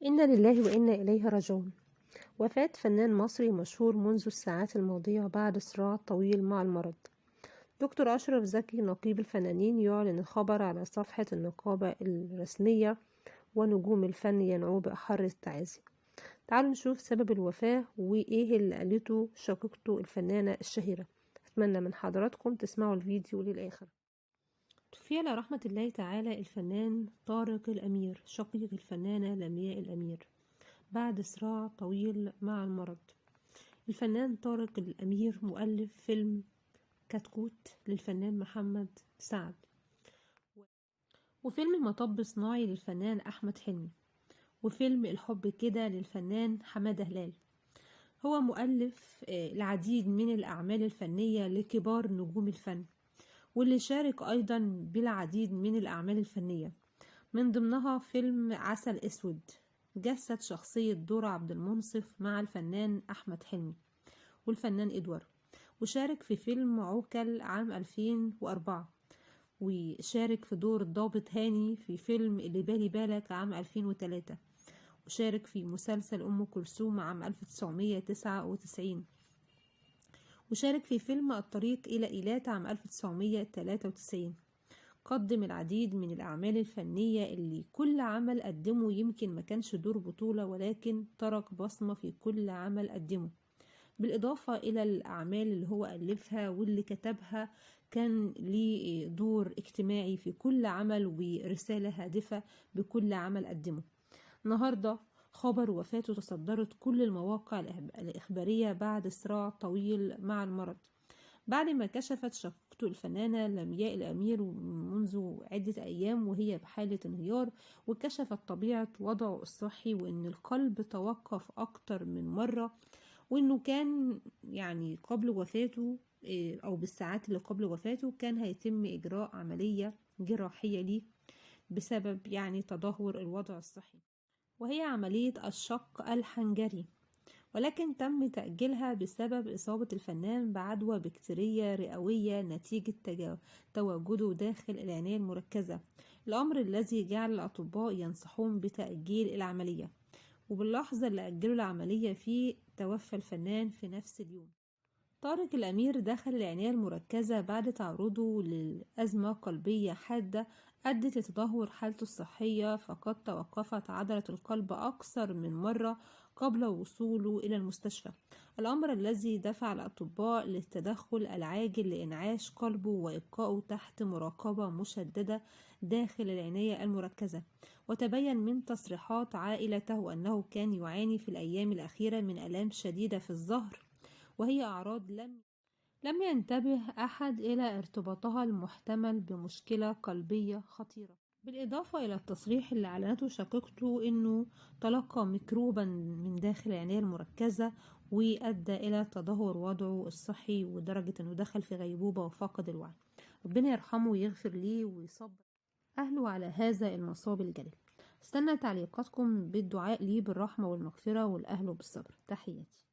إنا لله وإنا إليه راجعون. وفاة فنان مصري مشهور منذ الساعات الماضية بعد صراع طويل مع المرض. دكتور أشرف زكي نقيب الفنانين يعلن الخبر على صفحة النقابة الرسمية، ونجوم الفن ينعوا بأحر التعازي. تعالوا نشوف سبب الوفاة وإيه اللي قالته شقيقته الفنانة الشهيرة. أتمنى من حضراتكم تسمعوا الفيديو للآخر. توفي على رحمة الله تعالى الفنان طارق الأمير شقيق الفنانة لمياء الأمير بعد صراع طويل مع المرض. الفنان طارق الأمير مؤلف فيلم كتكوت للفنان محمد سعد، وفيلم مطب صناعي للفنان أحمد حلمي، وفيلم الحب كده للفنان حمادة هلال. هو مؤلف العديد من الأعمال الفنية لكبار نجوم الفن، واللي شارك أيضا بالعديد من الأعمال الفنية، من ضمنها فيلم عسل أسود جسد شخصية دور عبد المنصف مع الفنان أحمد حلمي والفنان إدوار، وشارك في فيلم عوكل عام 2004، وشارك في دور الضابط هاني في فيلم اللي بالي بالك عام 2003، وشارك في مسلسل أم كلثوم عام 1999، وشارك في فيلم الطريق إلى إيلات عام 1993. قدم العديد من الأعمال الفنية اللي كل عمل قدمه يمكن ما كانش دور بطولة، ولكن ترك بصمة في كل عمل قدمه، بالإضافة إلى الأعمال اللي هو ألفها واللي كتبها كان ليه دور اجتماعي في كل عمل ورسالة هادفة بكل عمل قدمه. النهاردة خبر وفاته تصدرت كل المواقع الإخبارية بعد صراع طويل مع المرض، بعد ما كشفت شقيقته الفنانة لمياء الأمير منذ عدة أيام وهي بحالة انهيار، وكشفت طبيعة وضعه الصحي، وإن القلب توقف أكتر من مرة، وإنه كان يعني قبل وفاته أو بالساعات اللي قبل وفاته كان هيتم إجراء عملية جراحية ليه بسبب يعني تدهور الوضع الصحي، وهي عملية الشق الحنجري، ولكن تم تأجيلها بسبب إصابة الفنان بعدوى بكتيرية رئوية نتيجة تواجده داخل العناية المركزة، الأمر الذي جعل الأطباء ينصحون بتأجيل العملية. وباللحظة اللي أجلوا العملية فيه توفى الفنان في نفس اليوم. طارق الأمير دخل العناية المركزة بعد تعرضه لأزمة قلبية حادة أدت لتدهور حالته الصحية، فقد توقفت عضلة القلب أكثر من مرة قبل وصوله إلى المستشفى، الأمر الذي دفع الأطباء للتدخل العاجل لإنعاش قلبه وإبقائه تحت مراقبة مشددة داخل العناية المركزة. وتبين من تصريحات عائلته أنه كان يعاني في الأيام الأخيرة من آلام شديدة في الظهر، وهي أعراض لم ينتبه أحد إلى ارتباطها المحتمل بمشكلة قلبية خطيرة، بالإضافة إلى التصريح اللي أعلنته شقيقته إنه تلقى ميكروبا من داخل العناية المركزة وأدى إلى تدهور وضعه الصحي ودرجة إنه دخل في غيبوبة وفقد الوعي. ربنا يرحمه ويغفر ليه ويصبر أهله على هذا المصاب الجليل. استنى تعليقاتكم بالدعاء ليه بالرحمة والمغفرة والأهل بالصبر. تحياتي.